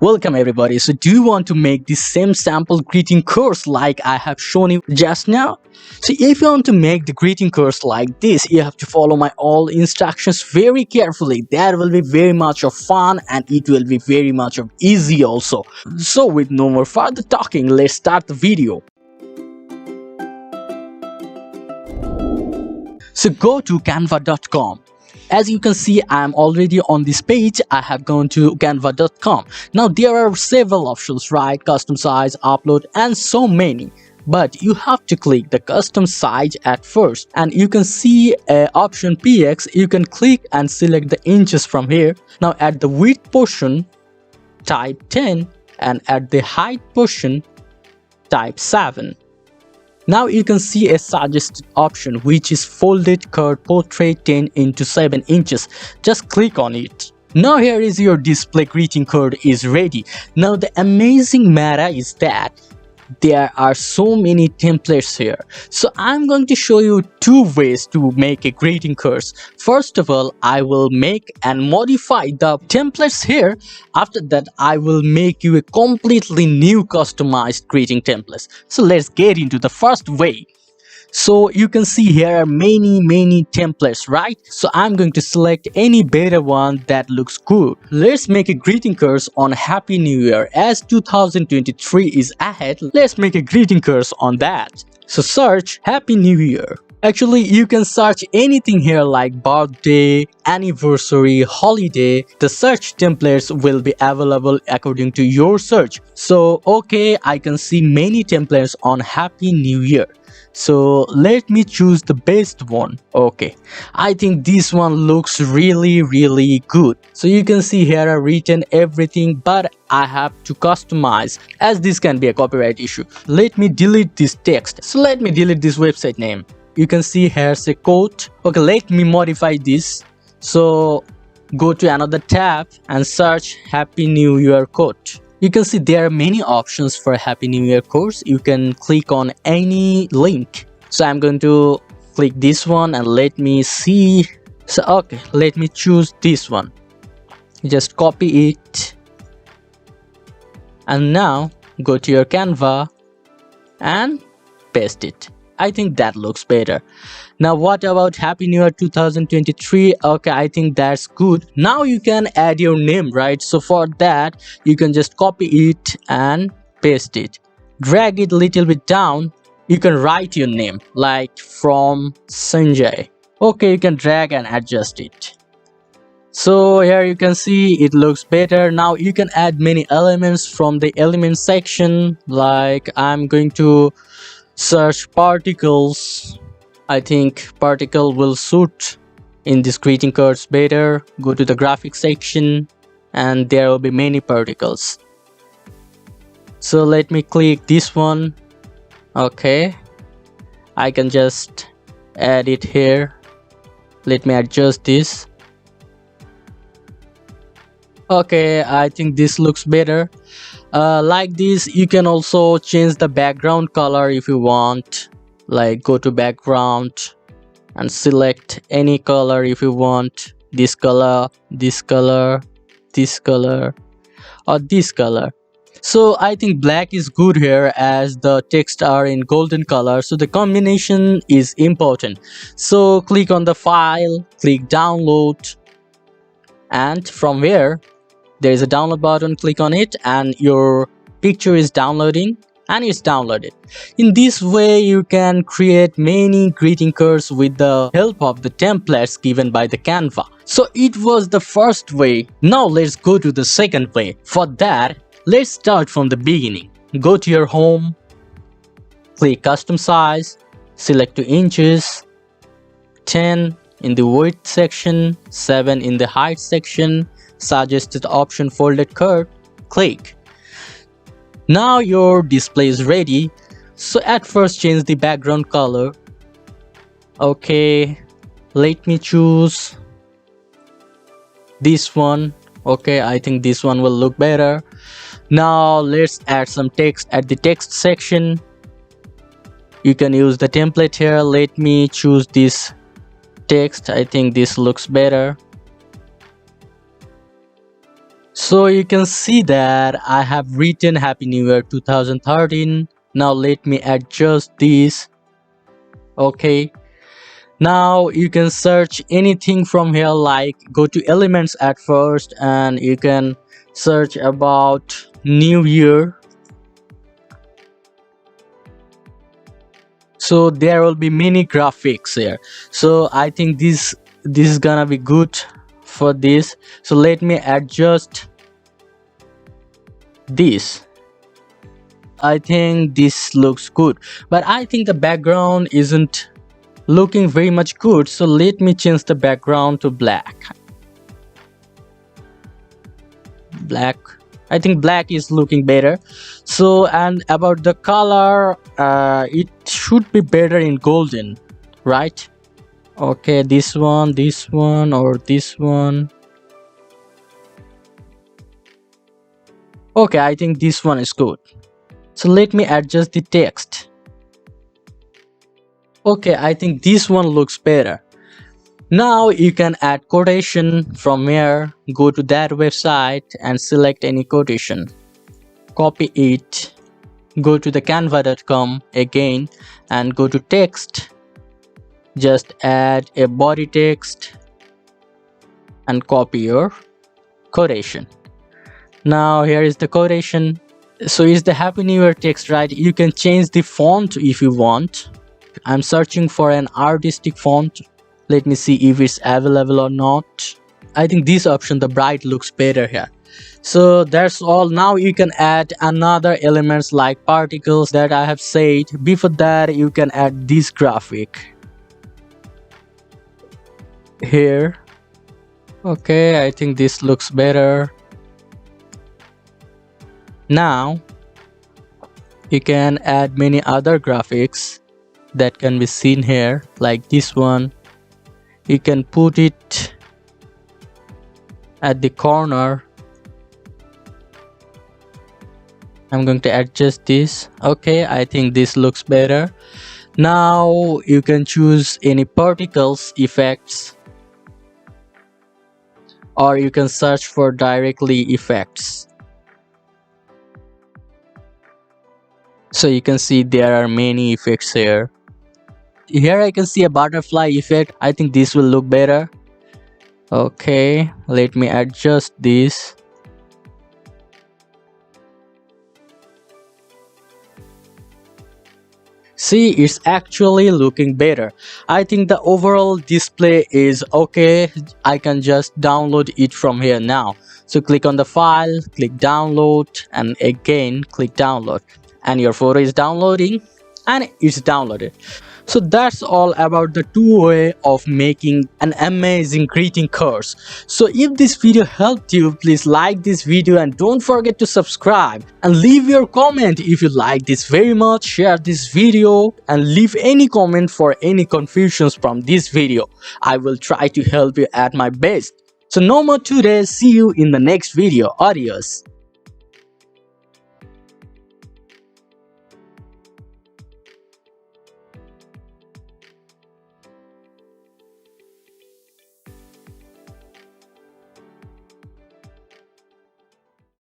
Welcome everybody. So do you want to make the same sample greeting course like I have shown you just now? So if you want to make the greeting course like this, you have to follow my all instructions very carefully. That will be very much of fun and it will be very much of easy also. So with no more further talking, let's start the video. So go to canva.com. As you can see, I am already on this page. I have gone to canva.com. Now there are several options, right? Custom size, upload, and so many. But you have to click the custom size at first, and you can see option PX. You can click and select the inches from here. Now at the width portion, type 10, and at the height portion, type 7. Now you can see a suggested option which is folded curved portrait 10 into 7 inches. Just click on it. Now here is your display greeting card is ready. Now the amazing matter is that there are so many templates here. So I'm going to show you two ways to make a greeting card. First of all, I will make and modify the templates here. After that, I will make you a completely new customized greeting templates. So let's get into the first way. So you can see here are many templates, right? So I'm going to select any better one that looks good. Let's make a greeting card on Happy New Year. As 2023 is ahead, let's make a greeting card on that. So search Happy New Year. Actually, you can search anything here like birthday, anniversary, holiday. The search templates will be available according to your search. So okay, I can see many templates on Happy New Year. So let me choose the best one. Okay, I think this one looks really good. So you can see here I written everything, but I have to customize as this can be a copyright issue. Let me delete this text. So let me delete this website name. You can see here's a quote. Okay, let me modify this. So go to another tab and search Happy New Year quote. You can see there are many options for Happy New Year course. You can click on any link. So I'm going to click this one and let me see. So okay, let me choose this one. Just copy it. And now go to your Canva and paste it. I think that looks better. Now what about Happy New Year 2023? Okay, I think that's good. Now you can add your name, right? So for that, you can just copy it and paste it. Drag it a little bit down. You can write your name like from Sanjay. Okay, you can drag and adjust it. So here you can see it looks better. Now you can add many elements from the element section. Like I'm going to search particles. I think particle will suit in this greeting cards better. Go to the graphics section and there will be many particles. So let me click this one. Okay, I can just add it here. Let me adjust this. Okay, I think this looks better. Like this, you can also change the background color if you want. Like go to background and select any color if you want. This color, this color, this color, or this color. So I think black is good here as the text are in golden color. So the combination is important. So click on the file, click download, and from here there is a download button. Click on it and your picture is downloading and it's downloaded. In this way you can create many greeting cards with the help of the templates given by the Canva. So it was the first way. Now let's go to the second way. For that, let's start from the beginning. Go to your home, click custom size, select 2 inches, 10 in the width section, 7 in the height section, suggested option folded curve, click. Now your display is ready. So at first change the background color. Okay, let me choose this one. Okay, I think this one will look better. Now let's add some text at the text section. You can use the template here. Let me choose this text. I think this looks better. So you can see that I have written Happy New Year 2013. Now let me adjust this. Okay. Now you can search anything from here, like go to elements at first and you can search about New Year. So there will be many graphics here. So I think this is gonna be good for this. So let me adjust this. I think this looks good, but I think the background isn't looking very much good, so let me change the background to black. I think black is looking better. So, and about the color, it should be better in golden, right? Okay, this one, or this one. Okay, I think this one is good. So let me adjust the text. Okay, I think this one looks better. Now you can add quotation from here. Go to that website and select any quotation. Copy it. Go to the canva.com again and go to text. Just add a body text and copy your quotation. Now here is the quotation. So it's the Happy New Year text, right? You can change the font if you want. I'm searching for an artistic font. Let me see if it's available or not. I think this option, the bright, looks better here. So that's all. Now you can add another elements like particles that I have said. Before that, you can add this graphic here. Okay, I think this looks better. Now you can add many other graphics that can be seen here, like this one. You can put it at the corner. I'm going to adjust this. Okay, I think this looks better. Now you can choose any particles effects, or you can search for directly effects. So you can see there are many effects here. Here I can see a butterfly effect. I think this will look better. Okay, let me adjust this. See, it's actually looking better. I think the overall display is okay. I can just download it from here now. So click on the file, click download, and again click download. And your photo is downloading, and it's downloaded. So that's all about the two way of making an amazing greeting cards. So if this video helped you, please like this video and don't forget to subscribe and leave your comment if you like this very much. Share this video and leave any comment for any confusions from this video. I will try to help you at my best. So no more today. See you in the next video. Adios.